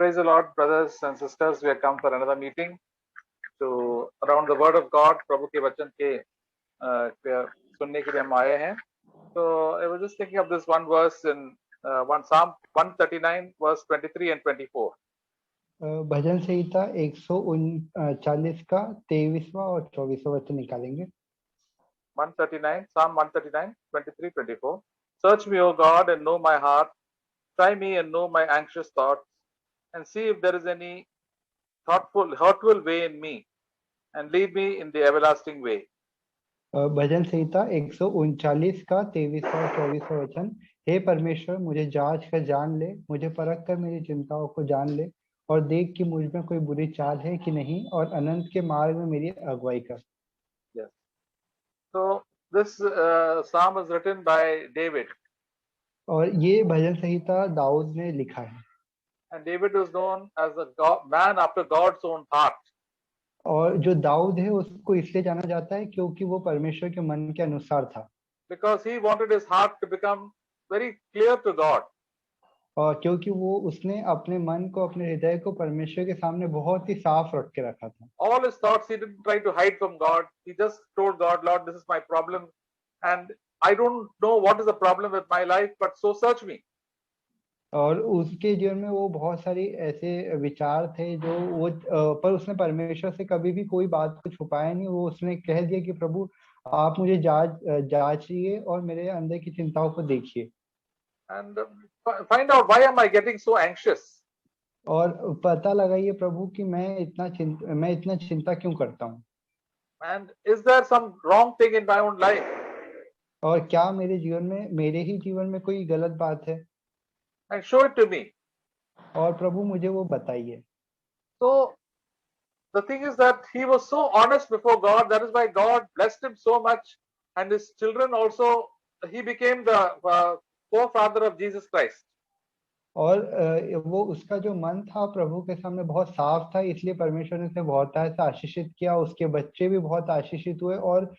Praise the Lord, brothers and sisters. We have come for another meeting to around the Word of God. प्रभु के वचन के सुनने के लिए हम आए हैं. So I was just thinking of this one verse in one Psalm 139, verse 23 and 24. भजन संहिता 139 का 23वां और 24वां वचन निकालेंगे. 139, Psalm 139, 23, 24. Search me, O God, and know my heart. Try me and know my anxious thoughts, and see if there is any hurtful way in me, and lead me in the everlasting way. भजन संहिता 139 का 23वां और 24वां वचन. हे परमेश्वर, मुझे जांच कर जान ले, मुझे परख कर मेरी चिंताओं को जान ले, और देख कि मुझ में कोई बुरी चाल है कि नहीं, और अनंत के मार्ग में मेरी अगुवाई कर. Yes. So this psalm is written by David. और ये भजन संहिता दाऊद ने लिखा है. And David is known as a man after God's own heart. और जो दाऊद है उसको इसलिए जाना जाता है क्योंकि वो परमेश्वर के मन के अनुसार था. Because he wanted his heart to become very clear to God. और क्योंकि वो उसने अपने मन को, अपने हृदय को परमेश्वर के सामने बहुत ही साफ रख के रखा था. All his thoughts he didn't try to hide from God. He just told God, Lord, this is my problem, and I don't know what is the problem with my life, but so search me. और उसके जीवन में वो बहुत सारी ऐसे विचार थे जो वो पर उसने परमेश्वर से कभी भी कोई बात को छुपाया नहीं. वो उसने कह दिया कि प्रभु आप मुझे जांचिए और मेरे अंदर की चिंताओं को देखिए. And find out why am I getting so anxious. और पता लगाइए प्रभु कि मैं इतना चिंता क्यों करता हूँ. And is there some wrong thing in my own life? और क्या मेरे ही जीवन में कोई गलत बात है. And show it to me. और प्रभु मुझे वो बताइए. So the thing is that he was so honest before God. That is why God blessed him so much, and his children also. He became the forefather of Jesus Christ. और वो उसका जो मन था प्रभु के सामने बहुत साफ था, इसलिए परमेश्वर ने उसे बहुत ऐसा आशीषित किया. उसके बच्चे भी बहुत आशीषित हुए और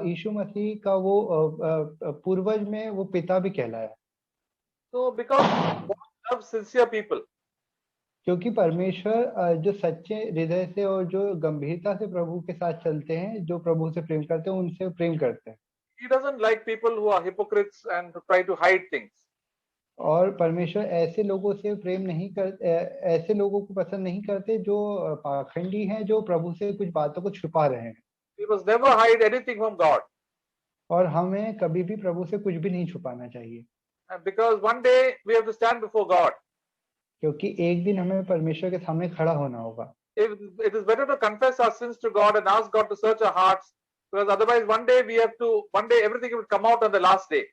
यीशु मसीह का वो पूर्वज में वो पिता भी कहलाया. So because God loves sincere people. क्योंकि परमेश्वर जो सच्चे हृदय से और जो गंभीरता से प्रभु के साथ चलते हैं, जो प्रभु से प्रेम करते हैं, उनसे प्रेम करते हैं. He doesn't like people who are hypocrites and try to hide things. और परमेश्वर ऐसे लोगों से प्रेम नहीं करते, ऐसे लोगों को पसंद नहीं करते जो पाखंडी हैं, जो प्रभु से कुछ बातों को छुपा रहे हैं. We must never hide anything from God. और हमें कभी भी प्रभु से कुछ भी नहीं छुपाना चाहिए. And because one day we have to stand before God. क्योंकि एक दिन हमें परमेश्वर के सामने खड़ा होना होगा. It is better to confess our sins to God and ask God to search our hearts, because otherwise one day everything will come out on the last day.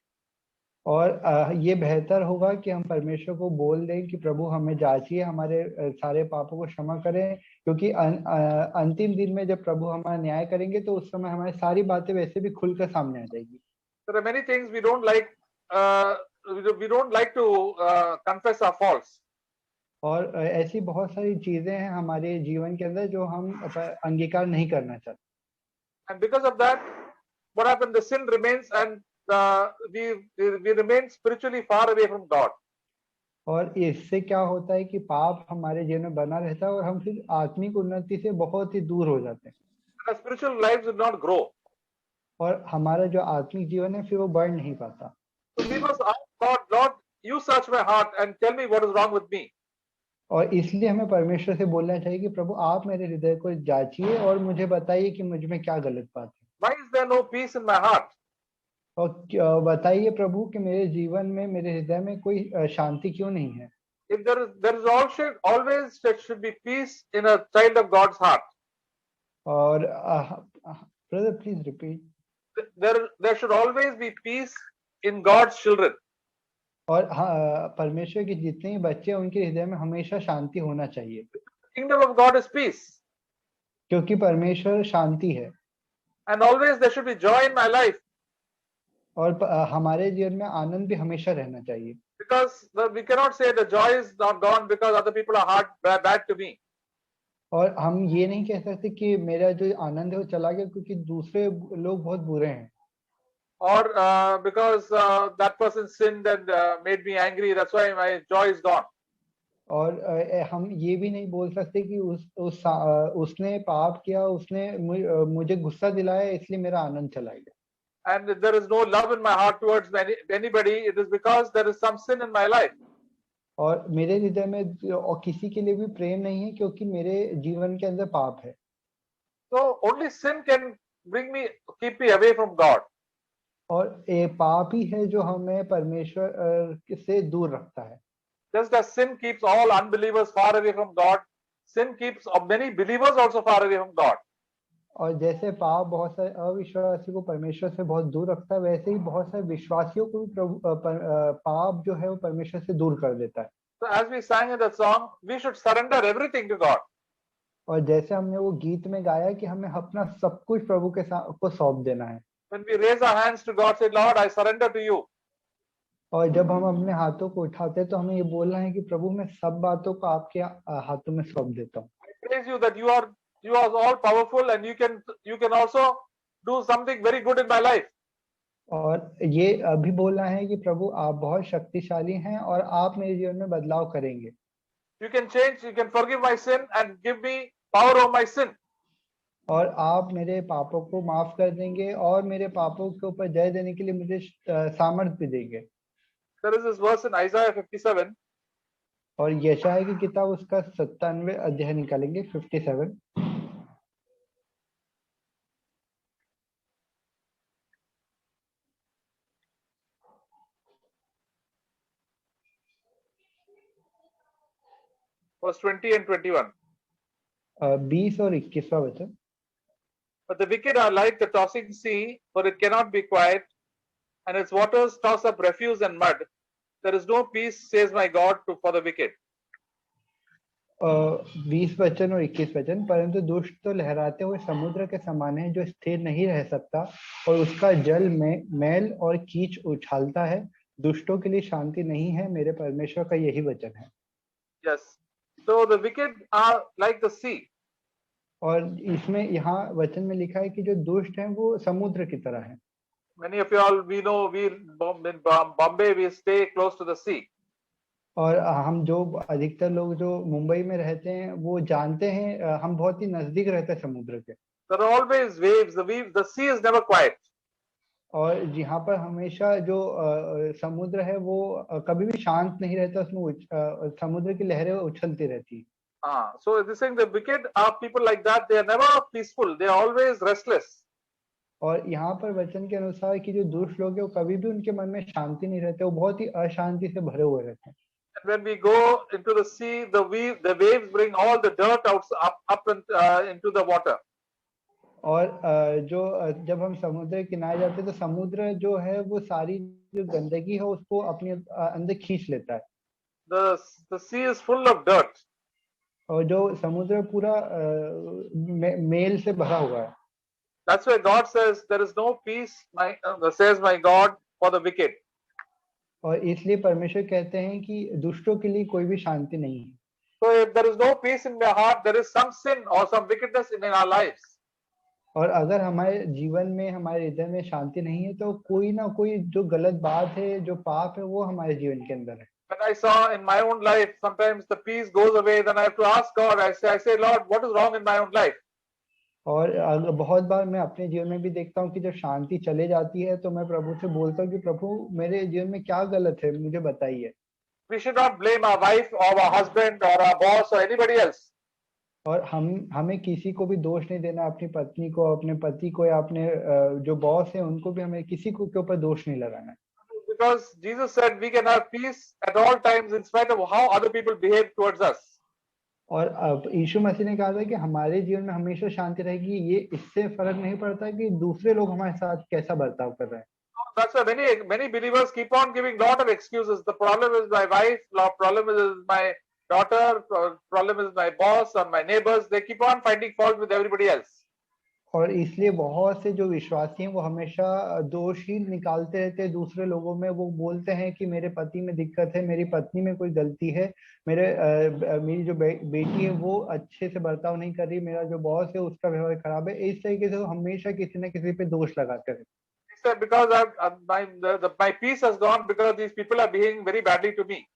और ये बेहतर होगा कि हम परमेश्वर को बोल दें कि प्रभु हमें जांचिए, हमारे सारे पापों को क्षमा करें, क्योंकि अंतिम दिन में जब प्रभु हमारा न्याय करेंगे तो उस समय हमारी सारी बातें वैसे भी खुलकर सामने आ जाएगी. There are many things we don't like to confess our faults. और ऐसी बहुत सारी चीजें हैं हमारे जीवन के अंदर जो हम अंगीकार नहीं करना चाहते. And because of that, what happens? The sin remains, and we remain spiritually far away from God. और इससे क्या होता है कि पाप हमारे जीवन में बना रहता है और हम फिर आत्मिक उन्नति से बहुत ही दूर हो जाते हैं. Our spiritual lives will not grow. और हमारा जो आत्मिक जीवन है फिर वो बढ़ नहीं पाता. So we must ask God, Lord, you search my heart and tell me what is wrong with me. और इसलिए हमें परमेश्वर से बोलना चाहिए कि प्रभु आप मेरे हृदय को जांचिए और मुझे बताइए कि मुझ में क्या गलत बात है. Why is there no peace in my heart? और बताइए प्रभु कि मेरे जीवन में, मेरे हृदय में कोई शांति क्यों नहीं है. If there is always there should be peace in a child of God's heart. और brother, please repeat. There should always be peace in God's children. और परमेश्वर के जितने ही बच्चे हैं उनके हृदय में हमेशा शांति होना चाहिए. Kingdom of God is peace. क्योंकि परमेश्वर शांति है. And always there should be joy in my life. और हमारे जीवन में आनंद भी हमेशा रहना चाहिए. Because we cannot say the joy is not gone because other people are bad to me. और हम ये नहीं कह सकते कि मेरा जो आनंद है वो चला गया क्योंकि दूसरे लोग बहुत बुरे हैं. Or because that person sinned and made me angry, that's why my joy is gone. और हम ये भी नहीं बोल सकते कि उसने पाप किया, उसने मुझे गुस्सा दिलाया इसलिए मेरा आनंद चला गया। And there is no love in my heart towards anybody, it is because there is some sin in my life. और मेरे हृदय में और किसी के लिए भी प्रेम नहीं है क्योंकि मेरे जीवन के अंदर पाप है। So only sin can keep me away from God. और ये पाप ही है जो हमें परमेश्वर से दूर रखता है। Just as sin keeps all unbelievers far away from God, sin keeps many believers also far away from God. और जैसे पाप बहुत सारे अविश्वासी को परमेश्वर से बहुत दूर रखता है, वैसे ही बहुत सारे विश्वासियों को भी पाप जो है वो परमेश्वर से दूर कर देता है। So as we sang in that song, we should surrender everything to God. और जैसे हमने वो गीत में गाया कि हमें अपना सब कुछ प्रभु के को सौंप देना है। When we raise our hands to God, say, Lord, I surrender to you. और जब हम अपने हाथों को उठाते हैं तो हमें ये बोलना है कि प्रभु मैं सब बातों को आपके हाथों में सौंप देता हूँ। I praise you that you are all powerful and you can also do something very good in my life. और ये अभी बोलना है कि प्रभु आप बहुत शक्तिशाली हैं और आप मेरे जीवन में बदलाव करेंगे। You can change, you can forgive my sin and give me power over my sin. और आप मेरे पापों को माफ कर देंगे और मेरे पापों के ऊपर जय देने के लिए मुझे सामर्थ भी देंगे। There is this verse in Isaiah 57. और यशायाह की किताब उसका 97 अध्याय निकालेंगे 57। Verse 20 and 21. 20 और 21वां वचन। But the wicked are like the tossing sea, for it cannot be quiet, and its waters toss up refuse and mud. There is no peace, says my God, for the wicked. 20 वचन और 21 वचन। परंतु दुष्ट तो लहराते हुए समुद्र के समान है जो स्थिर नहीं रह सकता, और उसका जल में मैल और कीच उछालता है। दुष्टों के लिए शांति नहीं है, मेरे परमेश्वर का यही वचन है। Yes. So the wicked are like the sea. और इसमें यहाँ वचन में लिखा है कि जो दुष्ट हैं वो समुद्र की तरह है। Many of you all, we know, we in Bombay, we stay close to the sea. और हम जो अधिकतर लोग जो मुंबई में रहते हैं वो जानते हैं, हम बहुत ही नजदीक रहते हैं समुद्र के। There are always waves. The sea is never quiet. और यहाँ पर हमेशा जो समुद्र है वो कभी भी शांत नहीं रहता, उसमें समुद्र की लहरें उछलती रहती है। So this saying the wicked are people like that. They are never peaceful. They are always restless. और यहाँ पर वचन के अनुसार कि जो दुष्ट लोग हैं वो कभी भी उनके मन में शांति नहीं रहते, वो बहुत ही अशांति से भरे हुए रहते हैं। And when we go into the sea, the waves bring all the dirt up into the water. और जब हम समुद्र के किनारे जाते हैं तो समुद्र जो है वो सारी जो गंदगी है उसको अपने अंदर खींच लेता है। The sea is full of dirt. और जो समुद्र पूरा मेल से भरा हुआ है। That's why God says there is no peace, says my God, for the wicked. और इसलिए परमेश्वर कहते हैं कि दुष्टों के लिए कोई भी शांति नहीं है। So if there is no peace in their heart, there is some sin or some wickedness in our lives. और अगर हमारे जीवन में, हमारे हृदय में शांति नहीं है तो कोई ना कोई जो गलत बात है, जो पाप है, वो हमारे जीवन के अंदर है। When I saw in my own life, sometimes the peace goes away, then I have to ask God. I say, Lord, what is wrong in my own life? और बहुत बार मैं अपने जीवन में भी देखता हूँ कि जब शांति चले जाती है तो मैं प्रभु से बोलता हूँ कि प्रभु मेरे जीवन में क्या गलत है, मुझे बताइए। We should not blame our wife or our husband or our boss or anybody else. और हमें किसी को भी दोष नहीं देना, अपनी पत्नी को, अपने पति को, या अपने जो बॉस है उनको भी हमें किसी को के ऊपर दोष नहीं लगाना। Because Jesus said we can have peace at all times in spite of how other people behave towards us. और अब यीशु मसीह ने कहा था कि हमारे जीवन में हमेशा शांति रहेगी, ये इससे फर्क नहीं पड़ता कि दूसरे लोग हमारे साथ कैसा बर्ताव कर रहे हैं। That's why many believers keep on giving lot of excuses. The problem is my wife, the problem is my daughter, problem is my boss or my neighbors. They keep on finding fault with everybody else. और इसलिए बहुत से जो विश्वासी हैं वो हमेशा दोष ही निकालते रहते हैं दूसरे लोगों में। वो बोलते हैं कि मेरे पति में दिक्कत है, मेरी पत्नी में कोई गलती है, मेरी जो बेटी है वो अच्छे से बर्ताव नहीं कर रही, मेरा जो बॉस है उसका व्यवहार खराब है। इस तरीके से वो हमेशा किसी न किसी पे दोष लगाते हैं। Because my peace has gone because these people are behaving very badly to me.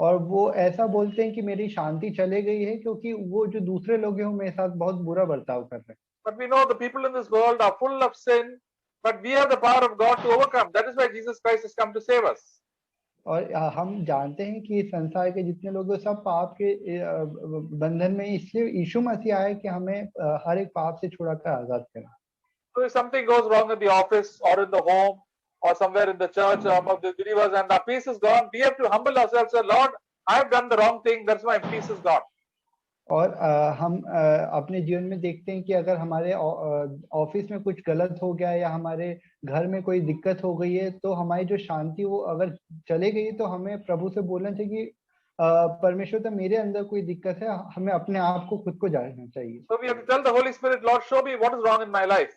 और वो ऐसा बोलते हैं कि मेरी शांति चले गई है क्योंकि वो जो दूसरे लोग हैं वो मेरे साथ बहुत बुरा बर्ताव कर रहे हैं। But we know the people in this world are full of sin, but we have the power of God to overcome. That is why Jesus Christ has come to save us. और हम जानते हैं कि संसार के जितने लोग हैं सब पाप के बंधन में, इसलिए यीशु मसीह आए कि हमें हर एक पाप से छुड़ाकर आजाद करें। So if something goes wrong in the office or in the home or somewhere in the church among the believers and our peace is gone, we have to humble ourselves. Say, Lord, I have done the wrong thing. That's why peace is gone. और हम अपने जीवन में देखते हैं कि अगर हमारे ऑफिस में कुछ गलत हो गया या हमारे घर में कोई दिक्कत हो गई है, तो हमारी जो शांति वो अगर चले गई, तो हमें प्रभु से बोलना चाहिए कि परमेश्वर, तो मेरे अंदर कोई दिक्कत है, हमें अपने आप को खुद को जानना चाहिए। So we have to tell the Holy Spirit, Lord, show me what is wrong in my life.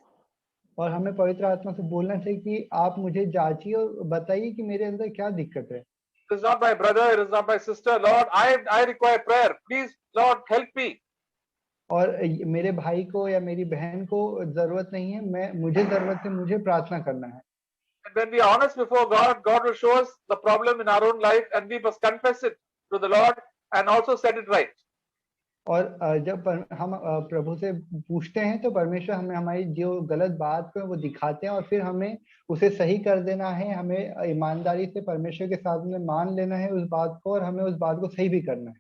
और हमें पवित्र आत्मा से बोलना चाहिए कि आप मुझे जांचिए और बताइए कि मेरे अंदर क्या दिक्कत है। It is not my brother, it is not my sister. Lord, I require prayer. Please, Lord, help me. और मेरे भाई को या मेरी बहन को जरूरत नहीं है, मुझे जरूरत है, मुझे प्रार्थना करना है। And when we are honest before God, God will show us the problem in our own life and we must confess it to the Lord and also set it right. और जब हम प्रभु से पूछते हैं, तो परमेश्वर हमें हमारी जो गलत बात को वो दिखाते हैं और फिर हमें उसे सही कर देना है। हमें ईमानदारी से परमेश्वर के साथ में मान लेना है उस बात को, और हमें उस बात को सही भी करना है।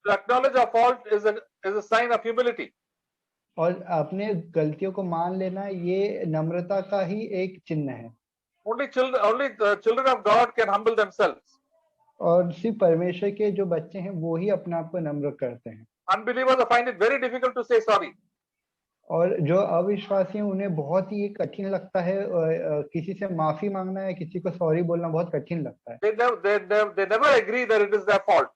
To acknowledge our fault is a sign of humility. और अपने गलतियों को मान लेना ये नम्रता का ही एक चिन्ह है। Only the children of God can humble themselves. और सिर्फ परमेश्वर के जो बच्चे हैं वो ही अपने आप को नम्र करते हैं। Unbelievers find it very difficult to say sorry. और जो अविश्वासी हैं उन्हें बहुत ही कठिन लगता है किसी से माफी मांगना या किसी को सॉरी बोलना बहुत कठिन लगता है। They never agree that it is their fault.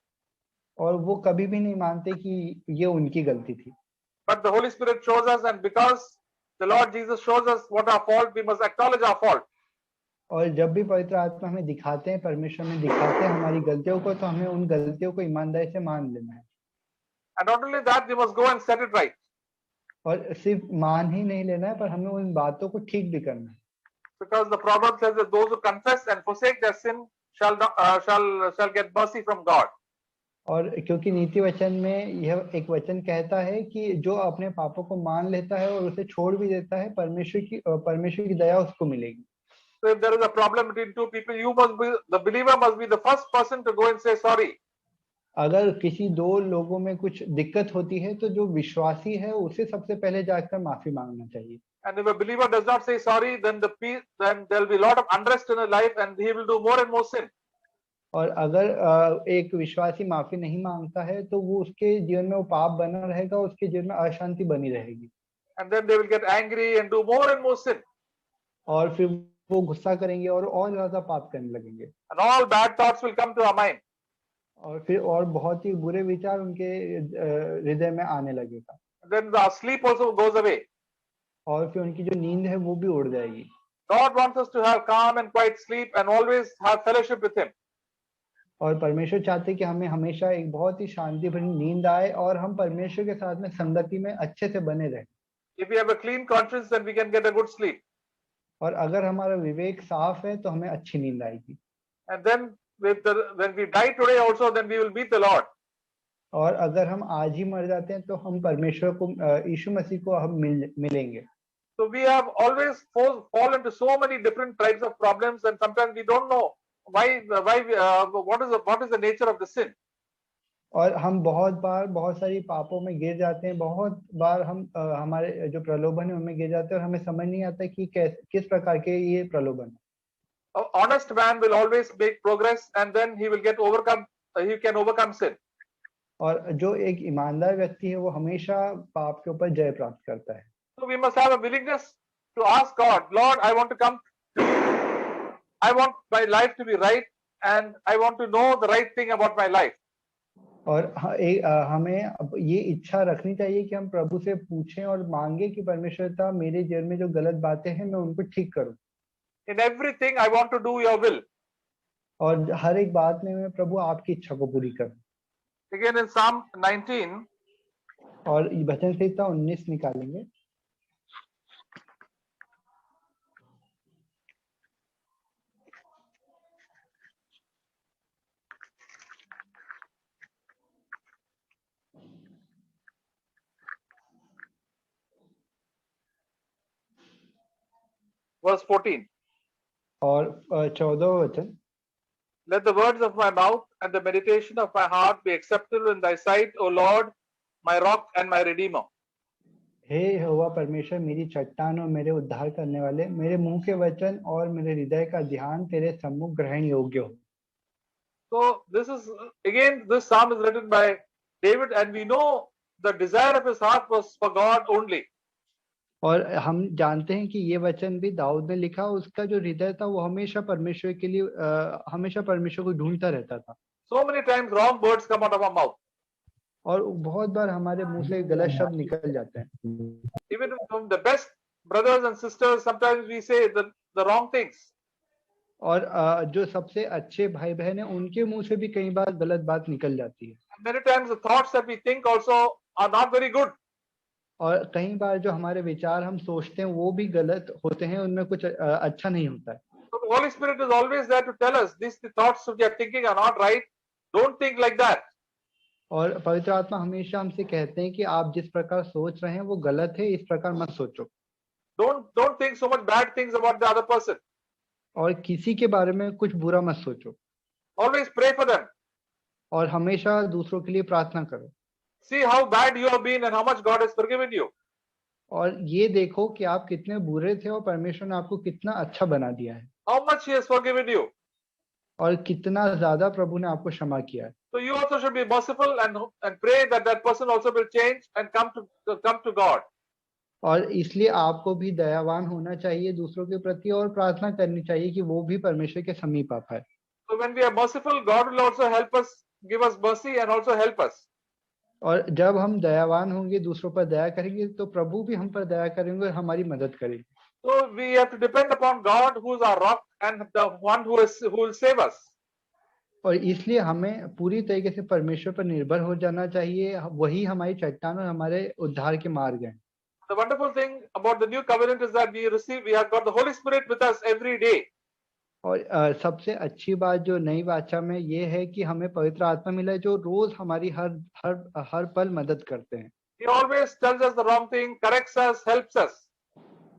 और वो कभी भी नहीं मानते कि ये उनकी गलती थी। But the Holy Spirit shows us, and because the Lord Jesus shows us what our fault, we must acknowledge our fault. और जब भी पवित्र आत्मा हमें दिखाते हैं, परमेश्वर में दिखाते हैं हमारी गलतियों को, तो हमें उन गलतियों को ईमानदारी से मान लेना है। And not only that, we must go and set it right. और सिर्फ मान ही नहीं लेना है, पर हमें उन बातों को ठीक भी करना है। Because the proverb says that those who confess and forsake their sin shall get mercy from God. और क्योंकि नीति वचन में यह एक वचन कहता है कि जो अपने पापों को मान लेता है और उसे छोड़ भी देता है, परमेश्वर की दया उसको मिलेगी। So if there is a problem between two people, the believer must be the first person to go and say sorry. अगर किसी दो लोगों में कुछ दिक्कत होती है, तो जो विश्वासी है उसे सबसे पहले जाकर माफी मांगना चाहिए। And if a believer does not say sorry, then there will be a lot of unrest in his life, and he will do more and more sin. और अगर एक विश्वासी माफी नहीं मांगता है, तो वो उसके जीवन में वो पाप बना रहेगा, उसके जीवन में अशांति बनी रहेगी। And then they will get angry and do more and more sin. और फिर वो गुस्सा करेंगे और ज्यादा पाप करने लगेंगे। And all bad thoughts will come to our mind. और फिर और बहुत ही बुरे विचार उनके हृदय में आने लगेगा। Then the sleep also goes away. और फिर उनकी जो नींद है वो भी उड़ जाएगी। God wants us to have calm and quiet sleep and always have fellowship with Him. और परमेश्वर चाहते कि हमें हमेशा एक बहुत ही शांति भरी नींद आए और हम परमेश्वर के साथ में संगति में अच्छे से बने रहें। If we have a clean conscience, then we can get a good sleep. और अगर हमारा विवेक साफ है, तो हमें अच्छी नींद आएगी। And then when we die today also, then we will meet the Lord. और अगर हम आज ही मर जाते हैं, तो हम परमेश्वर को, यीशु मसीह को हम मिलेंगे। So we have always fallen into so many different types of problems, and sometimes we don't know what is the nature of the sin. और हम बहुत बार बहुत सारी पापों में गिर जाते हैं, बहुत बार हम हमारे जो प्रलोभन है उनमें गिर जाते हैं, और हमें समझ नहीं आता कि किस प्रकार के ये प्रलोभन है। An honest man will always make progress, and then he will he can overcome sin. और जो एक ईमानदार व्यक्ति है वो हमेशा पाप के ऊपर जय प्राप्त करता है। So we must have a willingness to ask God, Lord, I want to come to you. I want my life to be right, and I want to know the right thing about my life. और हमें ये इच्छा रखनी चाहिए कि हम प्रभु से पूछें और मांगे कि परमेश्वरता, मेरे जीवन में जो गलत बातें हैं मैं उनको ठीक करूं। In everything, I want to do your will. और हर एक बात में मैं प्रभु आपकी इच्छा को पूरी करूं। Again in Psalm 19. और वचन संहिता 19 निकालेंगे। verse 14. और 14वां वचन, Let the words of my mouth and the meditation of my heart be acceptable in thy sight, O Lord, my rock and my redeemer. हे यहोवा परमेश्वर मेरी चट्टान और मेरे उद्धार करने वाले, मेरे मुंह के वचन और मेरे हृदय का ध्यान तेरे सम्मुख ग्रहण योग्य हो। So this is again, this psalm is written by David, and we know the desire of his heart was for God only. और हम जानते हैं कि ये वचन भी दाऊद ने लिखा, उसका जो हृदय था वो हमेशा परमेश्वर के लिए हमेशा परमेश्वर को ढूंढता रहता था। So many times wrong words come out of our mouth. और बहुत बार हमारे मुंह से गलत शब्द निकल जाते हैं। Even from the best brothers and sisters, sometimes we say the wrong things. और जो सबसे अच्छे भाई बहन है उनके मुंह से भी कई बार गलत बात निकल जाती है। Many times the thoughts that we think also are not very good. और कई बार जो हमारे विचार हम सोचते हैं वो भी गलत होते हैं, उनमें कुछ अच्छा नहीं होता है। So the Holy Spirit is always there to tell us these the thoughts that you are thinking are not right. Don't think like that. और पवित्र आत्मा हमेशा हमसे कहते हैं कि आप जिस प्रकार सोच रहे हैं वो गलत है, इस प्रकार मत सोचो। Don't think so much bad things about the other person. और किसी के बारे में कुछ बुरा मत सोचो। Always pray for them. और हमेशा दूसरों के लिए प्रार्थना करो। See how bad you have been and how much God has forgiven you. और ये देखो कि आप कितने बुरे थे और परमेश्वर ने आपको कितना अच्छा बना दिया है। How much He has forgiven you. और कितना ज्यादा प्रभु ने आपको क्षमा किया है। So you also should be merciful and pray that that person also will change and come to God. और इसलिए आपको भी दयावान होना चाहिए दूसरों के प्रति और प्रार्थना करनी चाहिए कि वो भी परमेश्वर के समीप आ पाए। So when we are merciful, God will also help us, give us mercy and also help us. और जब हम दयावान होंगे, दूसरों पर दया करेंगे, तो प्रभु भी हम पर दया करेंगे और हमारी मदद करेंगे। So we have to depend upon God, who is our rock and the one who will save us. और इसलिए हमें पूरी तरीके से परमेश्वर पर निर्भर हो जाना चाहिए, वही हमारी चट्टान और हमारे उद्धार के मार्ग हैं। The wonderful thing about the new covenant is that we have got the Holy Spirit with us every day. और सबसे अच्छी बात जो नई वाचा में ये है कि हमें पवित्र आत्मा मिला है जो रोज हमारी हर पल मदद करते हैं। He always tells us the wrong thing, corrects us, helps us.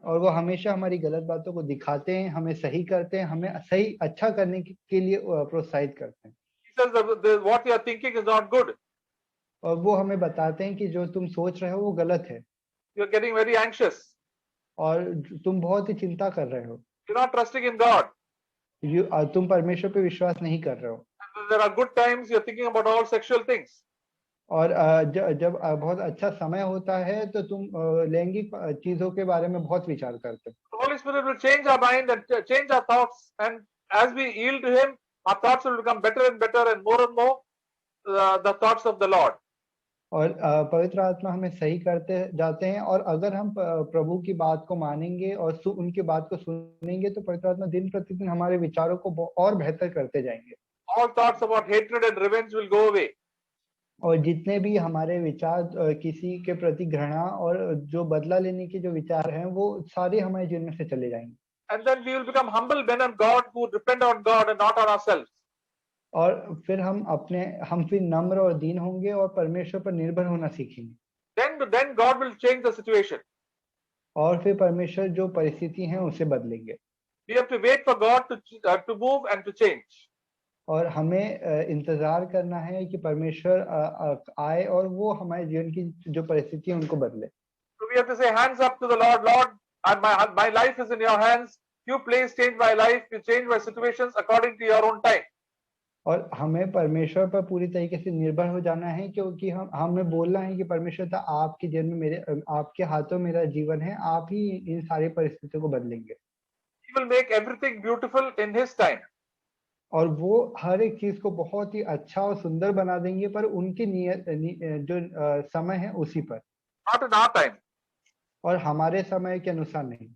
और वो हमेशा हमारी गलत बातों को दिखाते हैं, हमें सही करते हैं, हमें सही अच्छा करने के लिए प्रोत्साहित करते हैं। He says that what you are thinking is not good. और वो हमें बताते हैं कि जो तुम सोच रहे हो वो गलत है। You are getting very anxious. और तुम बहुत ही चिंता कर रहे हो। You're not trusting in God. तुम परमेश्वर पे विश्वास नहीं कर रहे हो। There are good times you're thinking about all sexual things. और जब बहुत अच्छा समय होता है तो तुम लैंगिक चीजों के बारे में बहुत विचार करते हो। The Holy Spirit will change our mind and change our thoughts, and as we yield to Him, our thoughts will become better and better and more the thoughts of the Lord. और पवित्र आत्मा हमें सही करते जाते हैं, और अगर हम प्रभु की बात को मानेंगे और उनकी बात को सुनेंगे तो पवित्र आत्मा दिन प्रतिदिन हमारे विचारों को और बेहतर करते जाएंगे। All thoughts about hatred and revenge will go away. और जितने भी हमारे विचार किसी के प्रति घृणा और जो बदला लेने के जो विचार हैं वो सारे हमारे जीवन में से चले जाएंगे। And then we will become humble men on God who depend on God and not on ourselves. और फिर हम फिर नम्र और दीन होंगे और परमेश्वर पर निर्भर होना सीखेंगे। Then God will change the situation. और फिर परमेश्वर जो परिस्थिति है उसे बदलेंगे। We have to wait for God to move and to change. और हमें इंतजार करना है कि परमेश्वर आए और वो हमारे जीवन की जो परिस्थिति है उनको बदले। So we have to say hands up to the Lord. Lord, and my life is in your hands. You please change my life. You change my situations according to your own time. और हमें परमेश्वर पर पूरी तरीके से निर्भर हो जाना है, क्योंकि हमें बोलना है कि परमेश्वर था आपके जीवन में आपके हाथों मेरा जीवन है, आप ही इन सारी परिस्थितियों को बदलेंगे। He will make everything beautiful in His time. और वो हर एक चीज को बहुत ही अच्छा और सुंदर बना देंगे, पर उनकी जो समय है उसी पर, Not in our time. और हमारे समय के अनुसार नहीं।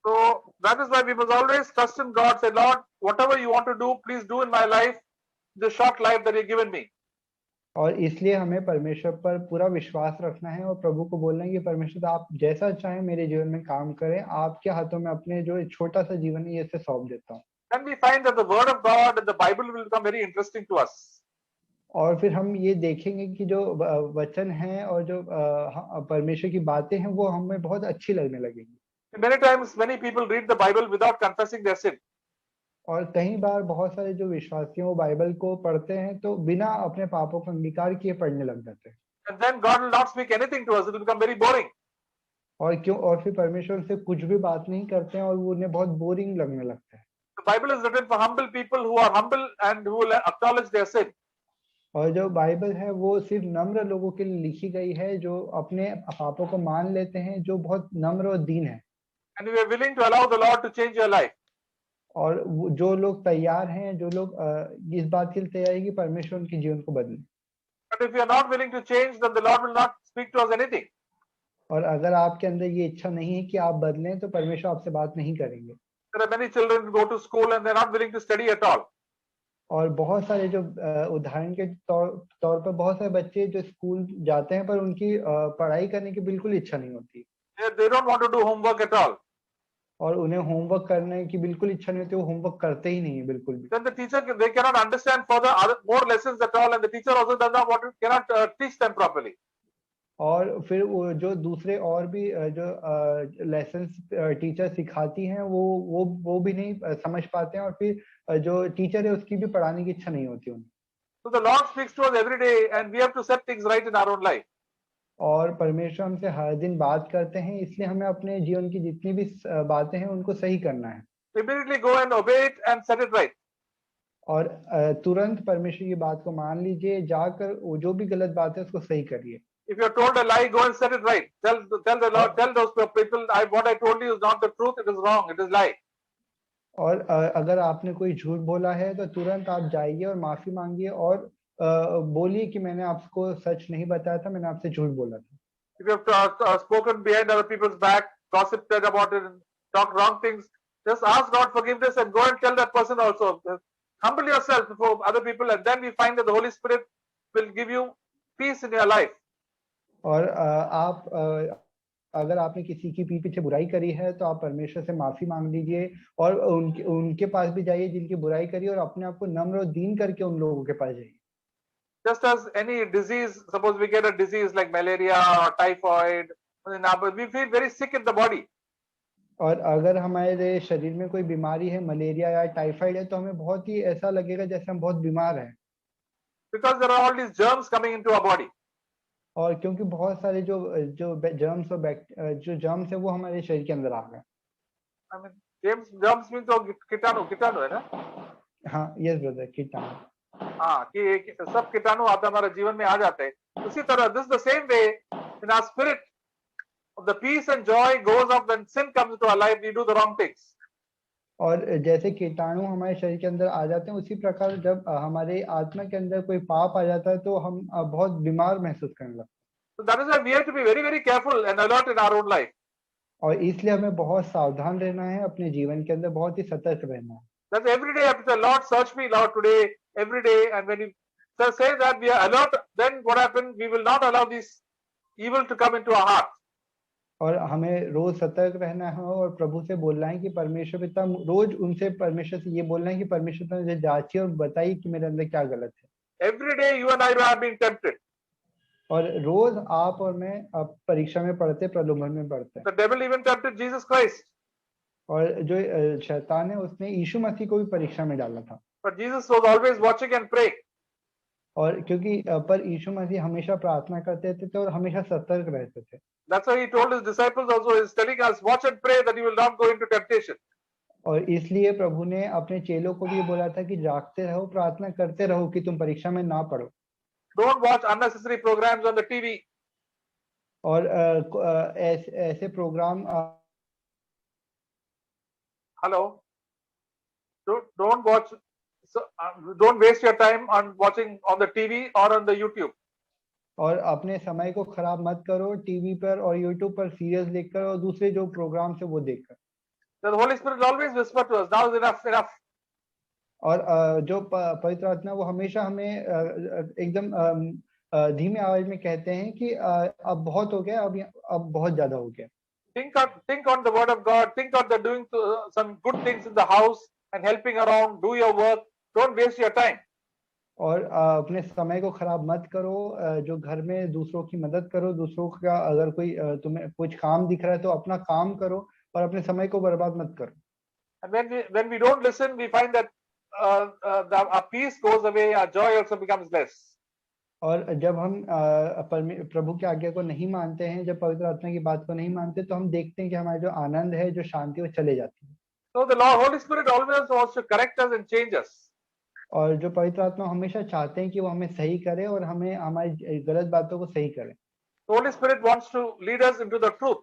So that is why we must always trust in God. Say, Lord, whatever you want to do, please do in my life, the short life that you've given me. और इसलिए हमें परमेश्वर पर पूरा विश्वास रखना है और प्रभु को बोलना है कि परमेश्वर आप जैसा चाहें मेरे जीवन में काम करें, आपके हाथों में अपने जो छोटा सा जीवन है इसे सौंप देता हूँ। Then we find that the Word of God and the Bible will become very interesting to us. और फिर हम ये देखेंगे कि जो वचन है और जो परमेश्वर की बातें हैं वो हमें बहुत अच्छी लगने लगेंगी। Many times, many people read the Bible without confessing their sin. और कई बार बहुत सारे जो विश्वासी हैं वो बाइबल को पढ़ते हैं तो बिना अपने पापों का अंगीकार किए पढ़ने लग जाते हैं। And then God will not speak anything to us. It will become very boring. और फिर परमेश्वर उनसे कुछ भी बात नहीं करते हैं और वो उन्हें बहुत बोरिंग लगने लगता है। The Bible is written for humble people who are humble and who will acknowledge their sin. और जो बाइबल है वो सिर्फ नम्र लोगों के लिए लिखी गई है जो अपने पापों को मान लेते हैं, जो बहुत नम्र और दीन है। And we are willing to allow the Lord to change your life. और जो लोग तैयार हैं, जो लोग इस बात के लिए तैयार है कि परमेश्वर उनके जीवन को बदले। But if you are not willing to change, then the Lord will not speak to us anything. और अगर आपके अंदर ये इच्छा नहीं है कि आप बदलें तो परमेश्वर आपसे बात नहीं करेंगे। There are many children who go to school and they're not willing to study at all. और बहुत सारे जो उदाहरण के तौर पर बहुत सारे बच्चे जो स्कूल जाते हैं पर उनकी पढ़ाई करने की बिल्कुल इच्छा नहीं होती। They don't want to do homework at all. और उन्हें होमवर्क करने की बिल्कुल इच्छा नहीं होती, वो होमवर्क करते ही नहीं है बिल्कुल भी। Then the teacher, they cannot understand further more lessons at all, and the teacher also does not want to, cannot teach them properly. और फिर वो जो दूसरे और भी जो लेसन्स टीचर सिखाती हैं वो भी नहीं समझ पाते हैं और फिर जो टीचर है उसकी भी पढ़ाने की इच्छा नहीं होती उन्हें। So the Lord speaks to us every day, and we have to set things right in our own life. और परमेश्वर हमसे हर दिन बात करते हैं, इसलिए हमें अपने जीवन की जितनी भी बातें हैं उनको सही करना है। Immediately go and obey it and set it right. और तुरंत परमेश्वर की बात को मान लीजिए, जाकर वो जो भी गलत बात है उसको सही करिए। If you are told a lie, go and set it right. Tell the Lord, tell those people, what I told you is not the truth. It is wrong. It is lie. और अगर आपने कोई झूठ बोला है तो तुरंत आप जाइए और माफी मांगिए और बोलिए कि मैंने आपको सच नहीं बताया था, मैंने आपसे झूठ बोला था। If you have spoken behind other people's back, gossiped about it, and talked wrong things, just ask God forgiveness and go and tell that person also. Humble yourself before other people, and then we find that the Holy Spirit will give you peace in your life. और अगर आपने किसी की पीछे बुराई करी है तो आप परमेश्वर से माफी मांग लीजिए और उनके पास भी जाइए जिनकी बुराई करी, और अपने आप को नम्र और दीन करके उन लोगों के पास जाइए। Just as any disease, suppose we get a disease like malaria or typhoid, we feel very sick in the body. और अगर हमारे शरीर में कोई बीमारी है, मलेरिया या टाइफाइड है, तो हमें बहुत ही ऐसा लगेगा जैसे हम बहुत बीमार हैं। Because there are all these germs coming into our body. और क्योंकि बहुत सारे जो जर्म्स और जो जर्म्स है वो हमारे शरीर के अंदर आ गए। I mean, germs means तो कीटाणु है ना? हाँ, यस ब्रदर, कीटाणु। हाँ, कि सब कीटाणु आता हमारे जीवन में आ जाते हैं। उसी तरह this the same way in our spirit, the peace and joy goes up when sin comes into our life. We do the wrong things. और जैसे कीटाणु हमारे शरीर के अंदर आ जाते हैं, उसी प्रकार जब हमारे आत्मा के अंदर कोई पाप आ जाता है तो हम बहुत बीमार महसूस करने लगते हैं। So that is why we have to be very, very careful and alert in our own life. और इसलिए हमें बहुत सावधान रहना है, अपने जीवन के अंदर बहुत ही सतर्क रहना है। That's every day I have to say, Lord, search me, Lord, today, every day. And when you say that we are alert, then what happens? We will not allow this evil to come into our heart. और हमें रोज सतर्क रहना है और प्रभु से बोलना है कि परमेश्वर पिता, रोज उनसे परमेश्वर से ये बोलना है कि परमेश्वर पिता मुझे जांचिए और बताइए कि मेरे अंदर क्या गलत है। Every day you and I are being tempted. और रोज आप और मैं परीक्षा में पढ़ते, प्रलोभन में पढ़ते हैं। The devil even tempted Jesus Christ. और जो शैतान है उसने यीशु मसीह को भी परीक्षा में डाला था। But Jesus was always watching and praying. और क्योंकि पर यीशु मसीह हमेशा प्रार्थना करते थे और हमेशा सतर्क रहते थे। That's why he told his disciples also, he's telling us, watch and pray that you will not go into temptation. और इसलिए प्रभु ने अपने चेलों को भी बोला था कि जागते रहो, प्रार्थना करते रहो कि तुम परीक्षा में ना पड़ो। Don't watch unnecessary programs on the TV. और ऐसे programme Hello. Don't watch. So, don't waste your time on watching on the TV or on the YouTube. और अपने समय को खराब मत करो टीवी पर और यूट्यूब पर सीरियल्स देखकर और दूसरे जो प्रोग्राम है वो देखकर। The Holy Spirit will always whisper to us, now is enough, enough. और जो पवित्र आत्मा वो हमेशा हमें एकदम धीमे आवाज में कहते हैं कि अब बहुत हो गया, अब बहुत ज्यादा हो गया। Think on the word of God. Think on the doing some good things in the house and helping around. Do your work. Don't waste your time. और अपने समय को खराब मत करो, जो घर में दूसरों की मदद करो, दूसरों का अगर कोई तुम्हें कुछ काम दिख रहा है तो अपना काम करो और अपने समय को बर्बाद मत करो। And when we don't listen, we find that our peace goes away, our joy also becomes less. और जब हम प्रभु की आज्ञा को नहीं मानते हैं, जब पवित्र आत्मा की बात को नहीं मानते, तो हम देखते हैं कि हमारा जो आनंद है, जो शांति, वो चले जाती है। So the Lord, Holy Spirit always wants to correct us and change us. और जो पवित्र आत्मा हमेशा चाहते हैं कि वो हमें सही करे और हमें हमारी गलत बातों को सही करे। The Holy Spirit wants to lead us into the truth.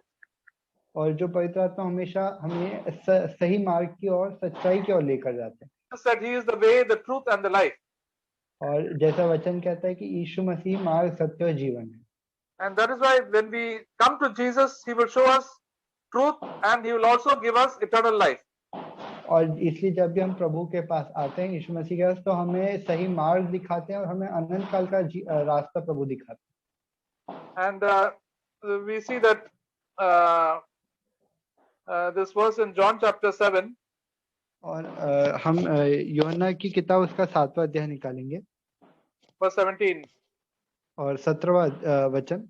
और जो पवित्र आत्मा हमेशा हमें सही मार्ग की ओर, सच्चाई की ओर लेकर जाते हैं। Jesus said He is the way, the truth, and the life. और जैसा वचन कहता है कि यीशु मसीह मार्ग, सत्य और जीवन है। And that is why when we come to Jesus, He will show us truth, and He will also give us eternal life. और इसलिए जब भी हम प्रभु के पास आते हैं, यीशु मसीह के पास, तो हमें सही मार्ग दिखाते हैं और हमें अनंत काल का रास्ता प्रभु दिखाते हैं। And we see that this verse in John chapter 7. और हम यूहन्ना की किताब उसका 7वां अध्याय निकालेंगे, verse 17. और 17वां वचन।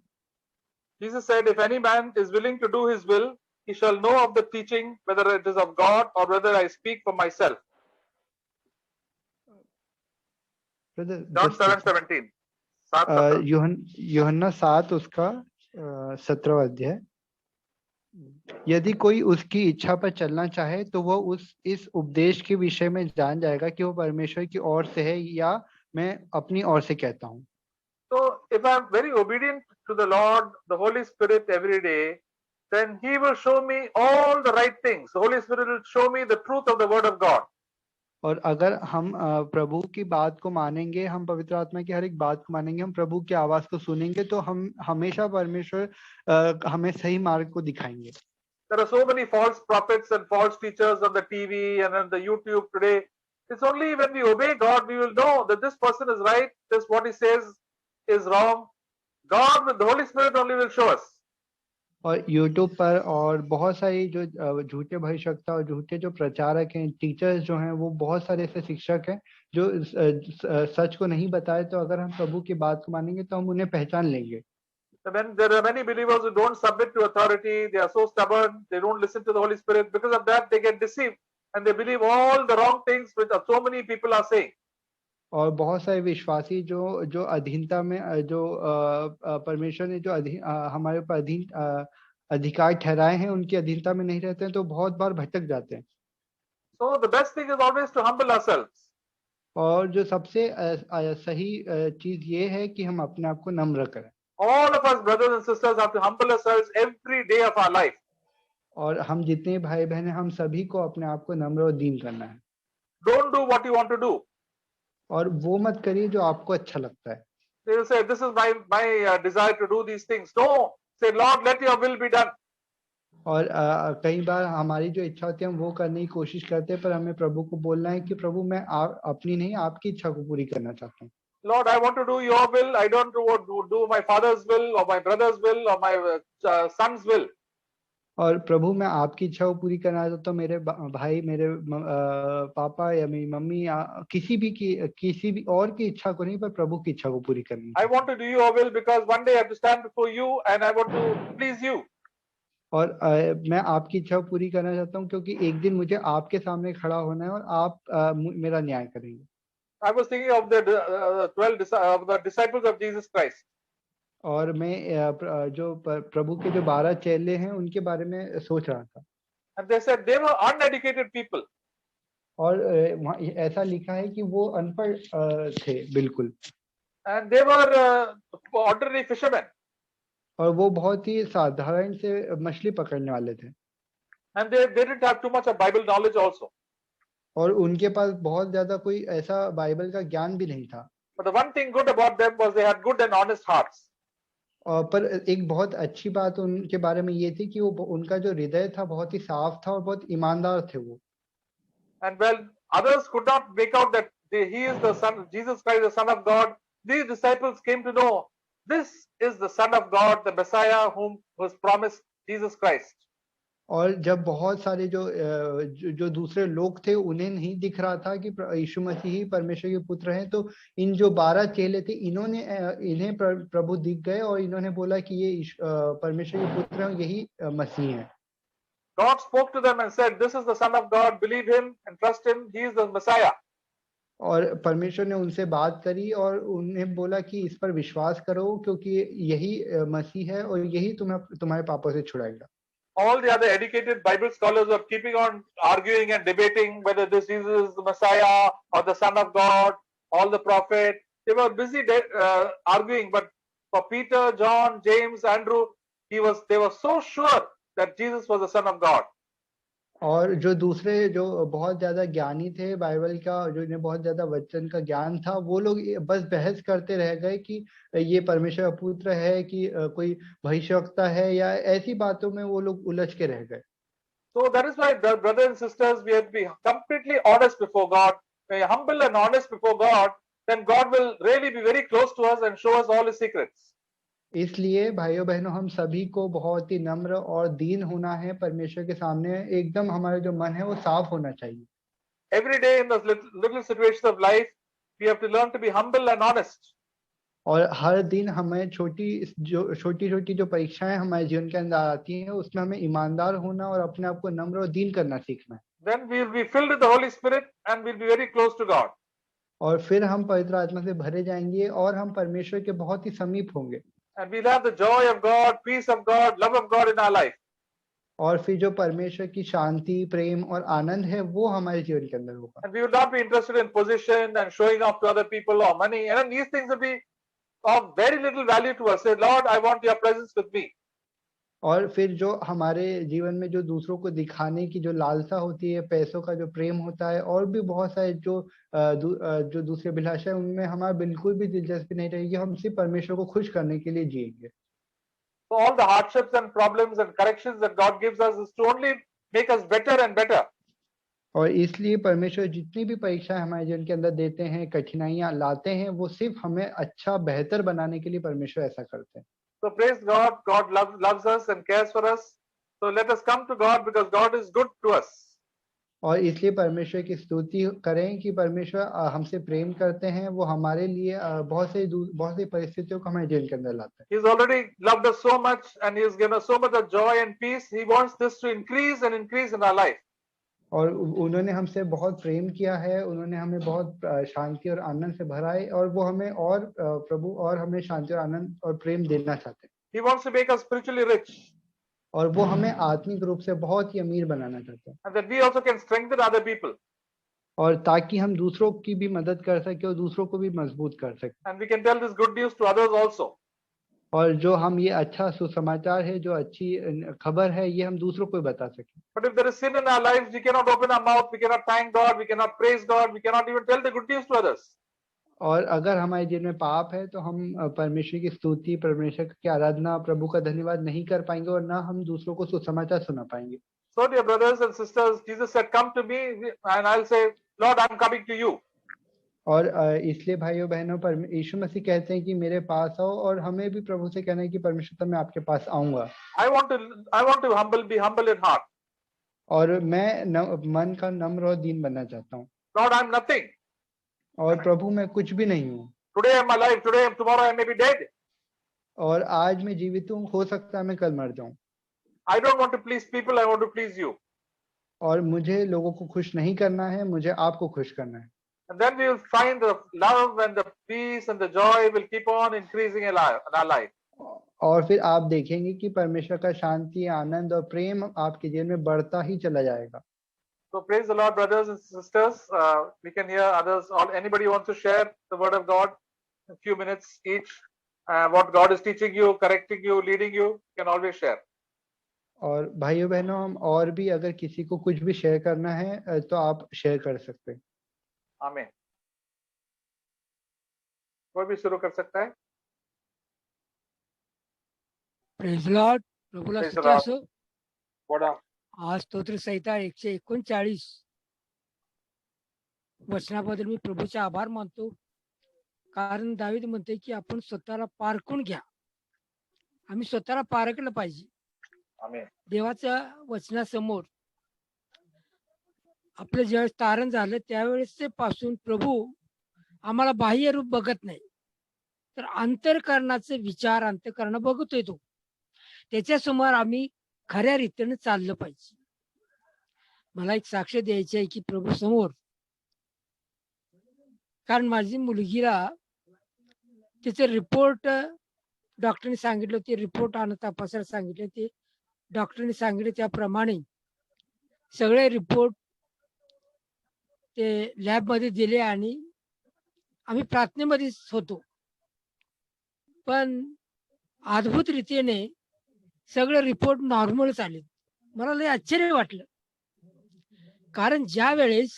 Jesus said, if any man is willing to do His will, he shall know of the teaching, whether it is of God or whether I speak for myself. John 7:17. यूहन्ना 7 उसका 17वां अध्याय। यदि कोई उसकी इच्छा पर चलना चाहे तो वह इस उपदेश के विषय में जान जाएगा कि वो परमेश्वर की ओर से है या मैं अपनी ओर से कहता हूँ। So if I am very obedient to the Lord, the Holy Spirit every day, then He will show me all the right things. The Holy Spirit will show me the truth of the Word of God. और अगर हम प्रभु की बात को मानेंगे, हम पवित्र आत्मा की हर एक बात को मानेंगे, हम प्रभु की आवाज को सुनेंगे, तो हम हमेशा परमेश्वर हमें सही मार्ग को दिखाएंगे। There are so many false prophets and false teachers on the TV and on the YouTube today. It's only when we obey God we will know that this person is right, this what he says is wrong. God with the Holy Spirit only will show us. और YouTube पर और बहुत सारी जो झूठे भविष्यवक्ता और झूठे जो प्रचारक हैं, टीचर्स जो हैं, वो बहुत सारे ऐसे शिक्षक हैं जो सच को नहीं बताए, तो अगर हम प्रभु की बात को मानेंगे तो हम उन्हें पहचान लेंगे। When there are many believers who don't submit to authority, they are so stubborn, they don't listen to the Holy Spirit. Because of that, they get deceived and they believe all the wrong things which so many people are saying. और बहुत सारे विश्वासी जो अधीनता में, जो परमेश्वर ने जो हमारे ऊपर अधिकार ठहराए हैं, उनकी अधीनता में नहीं रहते हैं, तो बहुत बार भटक जाते हैं। So the best thing is always to humble ourselves. और जो सबसे सही चीज ये है कि हम अपने आप को नम्र करें। All of us brothers and sisters have to humble ourselves every day of our life. और हम जितने भाई बहन हैं, हम सभी को अपने आप को नम्र और दीन करना है। Don't do what you want to do. और वो मत करिए जो आपको अच्छा लगता है। They will say, this is my desire to do these things. No, say, Lord, let your will be done. और कई बार हमारी जो इच्छा होती है, हम वो करने की कोशिश करते हैं, पर हमें प्रभु को बोलना है कि प्रभु मैं अपनी नहीं, आपकी इच्छा को पूरी करना चाहता हूँ। Lord, I want to do your will. I don't want to do my father's will or my brother's will or my son's will. और प्रभु मैं आपकी इच्छा को पूरी करना चाहता हूँ, मेरे भाई, मेरे पापा या मेरी मम्मी या किसी भी और की इच्छा को नहीं, पर प्रभु की इच्छा को पूरी करनी। I want to do your will because one day I have to stand before you and I want to please you. और मैं आपकी इच्छा पूरी करना चाहता हूँ क्योंकि एक दिन मुझे आपके सामने खड़ा होना है और आप मेरा न्याय करेंगे। I was thinking of the 12 disciples of Jesus Christ. और मैं जो प्रभु के जो 12 चेले हैं, उनके बारे में सोच रहा था। And they said they were uneducated people. और वहाँ ऐसा लिखा है कि वो अनपढ़ थे बिल्कुल। And they were ordinary fishermen. और वो बहुत ही साधारण से मछली पकड़ने वाले थे। And they didn't have too much of Bible knowledge also. और उनके पास बहुत ज्यादा कोई ऐसा बाइबल का ज्ञान भी नहीं था। But the one thing good about them was they had good and honest hearts. पर एक बहुत अच्छी बात उनके बारे में ये थी कि वो उनका जो हृदय था बहुत ही साफ था और बहुत ईमानदार थे वो। And when others could not make out that he is the son, Jesus Christ, the Son of God, these disciples came to know this is the Son of God, the Messiah whom was promised, Jesus Christ. और जब बहुत सारे जो दूसरे लोग थे, उन्हें नहीं दिख रहा था कि यीशु मसीह ही परमेश्वर के पुत्र हैं, तो इन जो 12 चेले थे, इन्हें प्रभु दिख गए और इन्होंने बोला कि ये परमेश्वर के पुत्र हैं, यही मसीह हैं। God spoke to them and said, "This is the Son of God. Believe him and trust him. He is the Messiah." और परमेश्वर ने उनसे बात करी और उन्हें बोला कि इस पर विश्वास करो क्योंकि यही मसीह है और यही तुम्हें तुम्हारे पापों से छुड़ाएगा। All the other educated Bible scholars were keeping on arguing and debating whether this Jesus is the Messiah or the Son of God, all the prophet. They were busy arguing, but for Peter, John, James, Andrew, they were so sure that Jesus was the Son of God. और जो दूसरे जो बहुत ज्यादा ज्ञानी थे Bible का, जो इन्हें बहुत ज्यादा वचन का ज्ञान था, वो लोग बस बहस करते रह गए कि ये परमेश्वर का पुत्र है कि कोई भविष्यवक्ता है, या ऐसी बातों में वो लोग उलझ के रह गए। So that is why, brothers and sisters, we have to be completely honest before God. When you're humble and honest before God, then God will really be very close to us and show us all his secrets. इसलिए भाइयों बहनों, हम सभी को बहुत ही नम्र और दीन होना है परमेश्वर के सामने। एकदम हमारा जो मन है वो साफ होना चाहिए। Every day in the little situations of life, we have to learn to be humble and honest. और हर दिन हमें छोटी छोटी जो परीक्षाएं हमारे जीवन के अंदर आती हैं, उसमें हमें ईमानदार होना और अपने आप को नम्र और दीन करना सीखना है। Then we will be filled with the Holy Spirit and we'll be very close to God. और फिर हम पवित्र आत्मा से भरे जाएंगे और हम परमेश्वर के बहुत ही समीप होंगे। And we'll have the joy of God, peace of God, love of God in our life. और फिर जो परमेश्वर की शांति, प्रेम और आनंद है वो हमारे जीवन के अंदर होगा। And we will not be interested in position and showing off to other people or money. And these things will be of very little value to us. Say, Lord, I want your presence with me. और फिर जो हमारे जीवन में जो दूसरों को दिखाने की जो लालसा होती है, पैसों का जो प्रेम होता है, और भी बहुत सारे जो दूसरे अभिलाषा है, उनमें हमारा बिल्कुल भी दिलचस्पी नहीं रहेगी। हम सिर्फ परमेश्वर को खुश करने के लिए जिएंगे। So all the hardships and problems and corrections that God gives us is to only make us better and better. और इसलिए परमेश्वर जितनी भी परीक्षाएं हमारे जीवन के अंदर देते हैं, कठिनाइयां लाते हैं, वो सिर्फ हमें अच्छा बेहतर बनाने के लिए परमेश्वर ऐसा करते हैं। So praise God. God loves us and cares for us. So let us come to God because God is good to us. और इसलिए परमेश्वर की स्तुति करें कि परमेश्वर हमसे प्रेम करते हैं, वो हमारे लिए बहुत सी परिस्थितियों को हमारे जीवन के अंदर लाते हैं। He's already loved us so much and He has given us so much of joy and peace. He wants this to increase and increase in our life. और उन्होंने हमसे बहुत प्रेम किया है, उन्होंने हमें बहुत शांति और आनंद से भरा है, और वो हमें और प्रभु और हमें शांति और आनंद और प्रेम देना चाहते हैं। He wants to make us spiritually rich. और वो हमें आत्मिक रूप से बहुत ही अमीर बनाना चाहते हैं। And that we also can strengthen other people. और ताकि हम दूसरों की भी मदद कर सके और दूसरों को भी मजबूत कर सके। And we can tell this good news to others also. और जो हम ये अच्छा सुसमाचार है, जो अच्छी खबर है, ये हम दूसरों को भी बता सकें। But if there is sin in our lives, we cannot open our mouth, we cannot thank God, we cannot praise God, we cannot even tell the good news to others. और अगर हमारे जीवन में पाप है तो हम परमेश्वर की स्तुति, परमेश्वर की आराधना, प्रभु का धन्यवाद नहीं कर पाएंगे और ना हम दूसरों को सुसमाचार सुना पाएंगे। So dear brothers and sisters, Jesus said, "Come to me," and I'll say, "Lord, I'm coming to you." और इसलिए भाइयों बहनों, यीशु मसीह कहते हैं कि मेरे पास आओ, और हमें भी प्रभु से कहना है कि परमेश्वर मैं आपके पास आऊंगा। I want to be humble in heart. और मैं मन का नम्र और दीन बनना चाहता हूँ। Lord, I'm nothing. और प्रभु मैं कुछ भी नहीं हूँ। Today I'm alive. Tomorrow I may be dead. और आज मैं जीवित हूँ, हो सकता है मैं कल मर जाऊं। I don't want to please people. I want to please you. और मुझे लोगों को खुश नहीं करना है, मुझे आपको खुश करना है। And then we will find the love and the peace and the joy will keep on increasing in our life. और फिर आप देखेंगे कि परमेश्वर का शांति, आनंद और प्रेम आपके जीवन में बढ़ता ही चला जाएगा। So praise the Lord, brothers and sisters. We can hear others. Anybody wants to share the word of God? A few minutes each. What God is teaching you, correcting you, leading you, can always share. और भाइयों बहनों, हम और भी अगर किसी को कुछ भी शेयर करना है तो आप शेयर कर सकते हैं। आमीन। कोई भी शुरू कर सकता है। प्रेज लॉर्ड, प्रभूला Praise the स्तुती Lord. असो। बोला आज स्तोत्र संहिता 139 वचनाबद्दल मी प्रभूचे आभार मानतो, कारण दावीद म्हणते की आपण स्वतःला पारखून घ्या। आम्ही स्वतःला पारखलं पाहिजे आमीन। देवाच्या वचनासमोर। आपलं ज्यावेळेस तारण झालं त्यावेळेस पासून प्रभू आम्हाला बाह्य रूप बघत नाही, तर अंतःकरणाचे विचार अंतःकरण बघतोय तो। त्याच्या समोर आम्ही खऱ्या रीतीने चाललं पाहिजे। मला एक साक्ष द्यायची आहे की प्रभू समोर, कारण माझी मुलगीला तिचे रिपोर्ट डॉक्टरने सांगितलं, ते रिपोर्ट आणून तपासायला सांगितले. ते डॉक्टरने सांगितले त्याप्रमाणे सगळे रिपोर्ट ते लॅबमध्ये दिले आणि आम्ही प्रार्थनेमध्येच होतो. पण अद्भुत रीतीने सगळे रिपोर्ट नॉर्मलच आले. मला लय आश्चर्य वाटलं, कारण ज्या वेळेस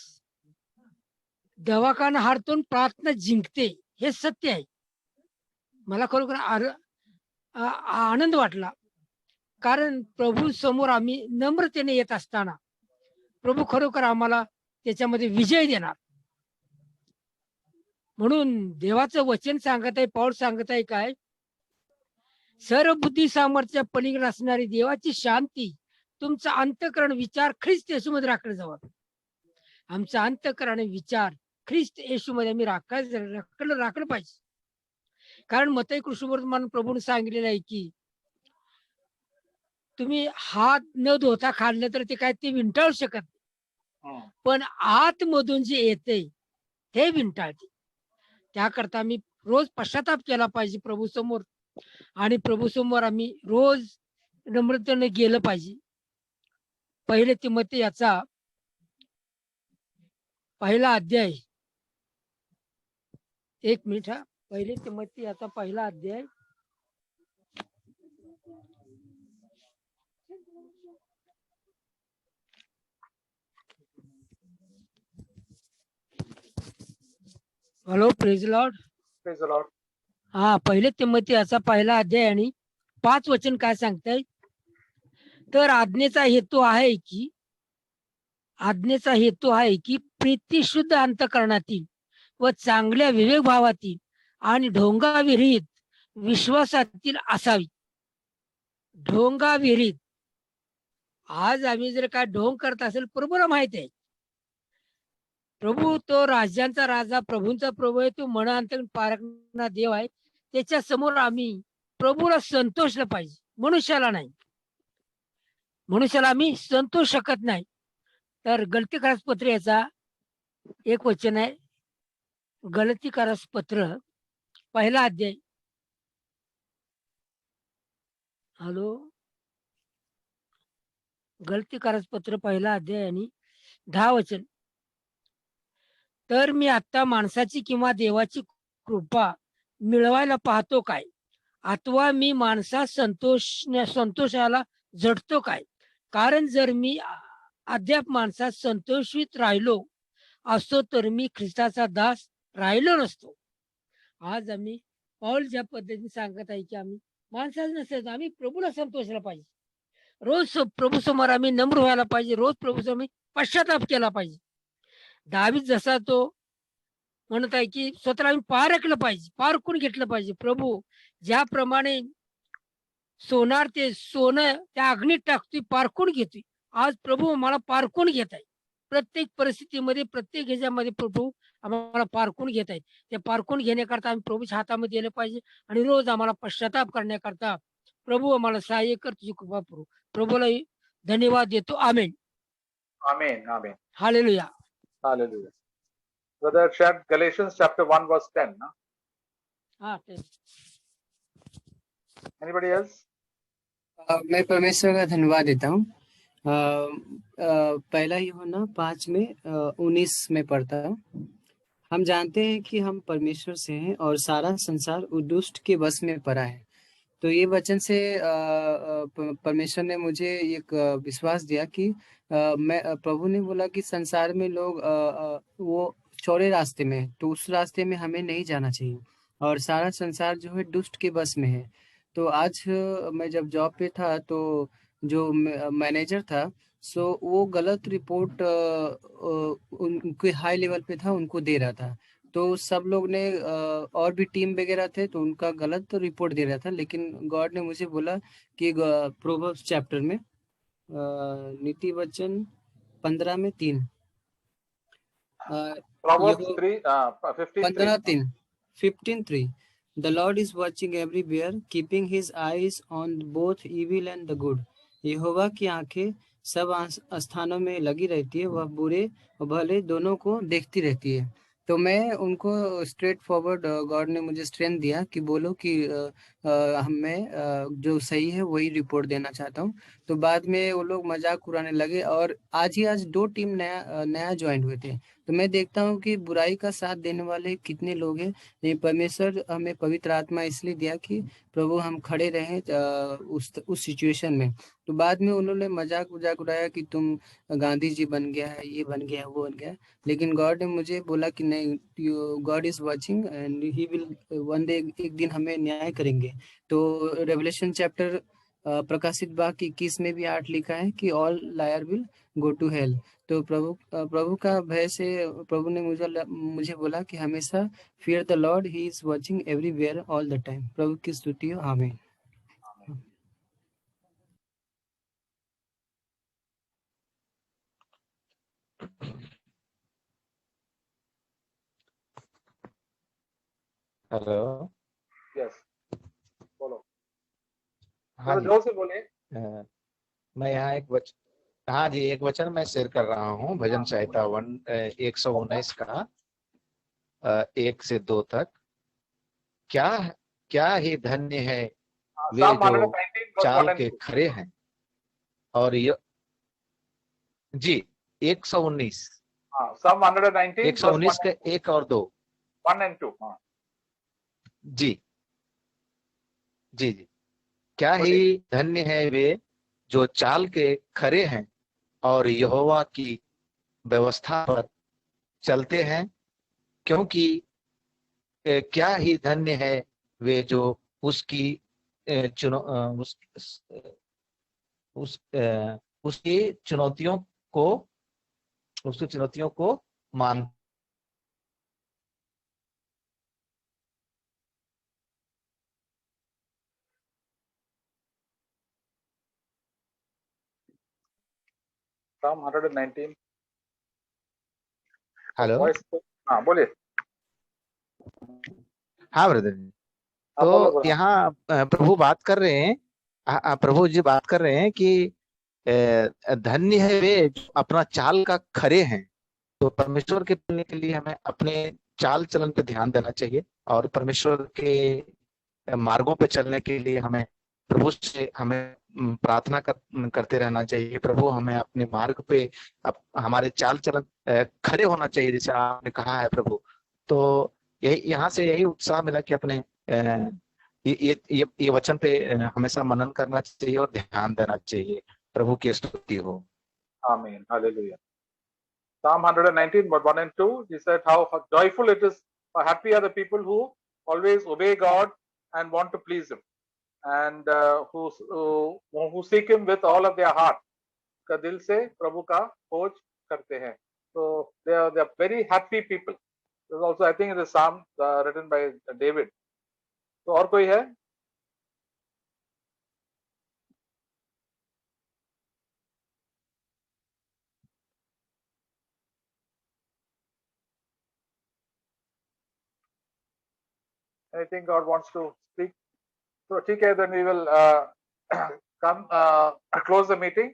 दवाखाना हारतून प्रार्थना जिंकते हे सत्य आहे. मला खरोखर आनंद वाटला, कारण प्रभू समोर आम्ही नम्रतेने येत असताना प्रभू खरोखर आम्हाला त्याच्यामध्ये विजय देणार. म्हणून देवाचं वचन सांगत आहे, पौल सांगत आहे काय, सर्व बुद्धी सामर्थ्य पलीकडे असणारी देवाची शांती तुमचा अंतःकरण विचार ख्रिस्त येशूमध्ये राखलं जावं. आमचा अंतःकरण विचार ख्रिस्त येशूमध्ये आम्ही राखलं पाहिजे. कारण मत्ती कृष्णवर्तमान प्रभूने सांगितलेलं आहे की तुम्ही हात न धुता खाल्लं तर ते काय ते विंटाळू शकत नाही, पण आतमधून जे येते ते विंटाळते. त्याकरता मी रोज पश्चाताप केला पाहिजे प्रभू समोर, आणि प्रभू समोर आम्ही रोज नम्रतेने गेलं पाहिजे. पहिले तिमोथी याचा पहिला अध्याय, एक मिनिट हा, पहिले तिमोथी याचा पहिला अध्याय hello, praise Lord. Praise the Lord. हा, पहिले तिमोथी याचा पहिला अध्याय आणि 5 वचन काय सांगताय, तर आज्ञेचा हेतू आहे की प्रीती शुद्ध अंतःकरणातील व चांगल्या विवेक भावातील आणि ढोंगाविरहित विश्वासातील असावी. ढोंगाविरहित. आज आम्ही जर काय ढोंग करत असेल, प्रभूला माहित आहे. प्रभू तो राजांचा राजा, प्रभूंचा प्रभू आहे, तो मनांतर्गत पारखणारा देव आहे. त्याच्या समोर आम्ही प्रभूला संतोषलं पाहिजे, मनुष्याला नाही. मनुष्याला आम्ही संतोष शकत नाही. तर गलतीकारास पत्र याचा एक वचन आहे, गलतीकारास पत्र पहिला अध्याय, हॅलो, गलतीकारास पत्र पहिला अध्याय आणि 10 वचन, तर मी आता माणसाची किंवा देवाची कृपा मिळवायला पाहतो काय, अथवा मी माणसास संतोषाला झटतो काय. कारण जर मी अद्याप माणसात संतोषित राहिलो असतो तर मी ख्रिस्ताचा दास राहिलो नसतो. आज आम्ही पौल ज्या पद्धतीने सांगत आहे की आम्ही माणसाच नसेल, आम्ही प्रभूला संतोषला पाहिजे. रोज प्रभू समोर आम्ही नम्र व्हायला पाहिजे. रोज प्रभू समोर पश्चाताप केला पाहिजे. दावीद जसा तो म्हणत आहे की स्वतःला आम्ही पारखलं पाहिजे, पारखून घेतलं पाहिजे. प्रभू ज्याप्रमाणे सोनार ते सोनं त्या अग्नीत टाकतोय, पारखून घेतोय, आज प्रभू मला पारखून घेत आहे. प्रत्येक परिस्थितीमध्ये, प्रत्येक ह्याच्यामध्ये प्रभू आम्हाला पारखून घेत आहेत. ते पारखून घेण्याकरता आम्ही प्रभूच्या हातामध्ये गेलं पाहिजे आणि रोज आम्हाला पश्चाताप करण्याकरता प्रभू आम्हाला सहाय्य कर, तुझी कृपा करू. प्रभूला धन्यवाद देतो. आमेन. Amen. Amen. Hallelujah. Hallelujah. Brother Chad, Galatians chapter 1 verse 10. No? हा, ते Anybody else? मैं परमेश्वर का धन्यवाद देता हूँ. पहला यूहन्ना 5 में 19 में पढ़ता हूँ. हम जानते हैं कि हम परमेश्वर से हैं और सारा संसार दुष्ट के वश में पड़ा है. तो ये वचन से परमेश्वर ने मुझे एक विश्वास दिया कि मैं प्रभु ने बोला कि संसार में लोग वो चौड़े रास्ते में, तो उस रास्ते में हमें नहीं जाना चाहिए और सारा संसार जो है दुष्ट के बस में है. तो आज मैं जब जॉब पे था तो जो मैनेजर था सो वो गलत रिपोर्ट उनके हाई लेवल पे था, उनको दे रहा था. तो सब लोग ने और भी टीम वगैरह थे तो उनका गलत रिपोर्ट दे रहा था. लेकिन गॉड ने मुझे बोला कि प्रोवर्ब्स चैप्टर में नीति वचन 15 में 3 Proverbs 15:3 The Lord is watching everywhere, keeping his eyes on both evil and the good. यहोवा की आंखें सब स्थानों में लगी रहती है, वह बुरे और भले दोनों को देखती रहती है। तो मैं उनको स्ट्रेट फॉरवर्ड गॉड ने मुझे स्ट्रेंथ दिया कि बोलो कि हमें जो सही है वही रिपोर्ट देना चाहता हूँ। तो बाद में वो लोग मजाक उड़ाने लगे, और आज 2 टीम नया ज्वाइन हुए थे। तो मैं देखता हूँ कि बुराई का साथ देने वाले कितने लोग हैं। ये परमेश्वर हमें पवित्र आत्मा इसलिए दिया कि प्रभु हम खड़े रहें उस सिचुएशन में। तो बाद में उन्होंने मजाक उड़ाया कि तुम गांधी जी बन गया है, ये बन गया, वो बन गया। लेकिन गॉड ने मुझे बोला कि नहीं, God is watching and he will one day, एक दिन हमें न्याय करेंगे। तो रेवलेशन चैप्टर प्रकाशित वाक्य 21 में भी 8 लिखा है कि all liar will go to hell. तो प्रभु का भय से प्रभु ने मुझे बोला कि हमेशा fear the Lord, he is watching everywhere all the time. प्रभु की स्तुति हो, आमीन। हेलो। यस, बोलो, हाँ थोड़ा जी। जोर से बोलिए। मैं यहाँ हाँ जी, एक वचन मैं शेयर कर रहा हूँ, भजन संहिता 119 का 1 से 2 तक। क्या क्या ही धन्य है वे Psalm जो 119 verse 1 चाल and के 2. खरे हैं और जी 119 Psalm 119 verse 119 के 1 और 2 1 and 2. जी जी जी। क्या बोलिए। ही धन्य है वे जो चाल के खरे हैं और यहोवा की व्यवस्था पर चलते हैं, क्योंकि क्या ही धन्य है वे जो उसकी चुनौ उसकी चुनौतियों को मान। Psalm 119. हेलो। वॉइस, हाँ बोलिए। हाँ ब्रदर जी। हाँ बोलो तो बोलो। यहाँ प्रभु बात कर रहे हैं, प्रभु जी बात कर रहे हैं कि धन्य है वे जो अपना चाल का खरे हैं। तो परमेश्वर के मिलने के लिए हमें अपने चाल चलन पे ध्यान देना चाहिए और परमेश्वर के मार्गों पे चलने के लिए हमें प्रभु से हमें प्रार्थना करते रहना चाहिए। प्रभु हमें अपने मार्ग पे हमारे चाल चलन खरे होना चाहिए, जैसे आपने कहा है प्रभु। तो यही यहाँ से यही उत्साह मिला कि अपने ये वचन पे हमेशा मनन करना चाहिए और ध्यान देना चाहिए। प्रभु की स्तुति हो। Amen. Hallelujah. Psalm 119 verse 1 and 2. He said how joyful it is, how happy are the people who always obey God and want to please Him, and who seek Him with all of their heart. का दिल से प्रभु का खोज करते हैं. So they are very happy people. There's also, I think, it is Psalm written by David. तो और कोई है? I think God wants to speak. So ठीक है, then we will come close the meeting.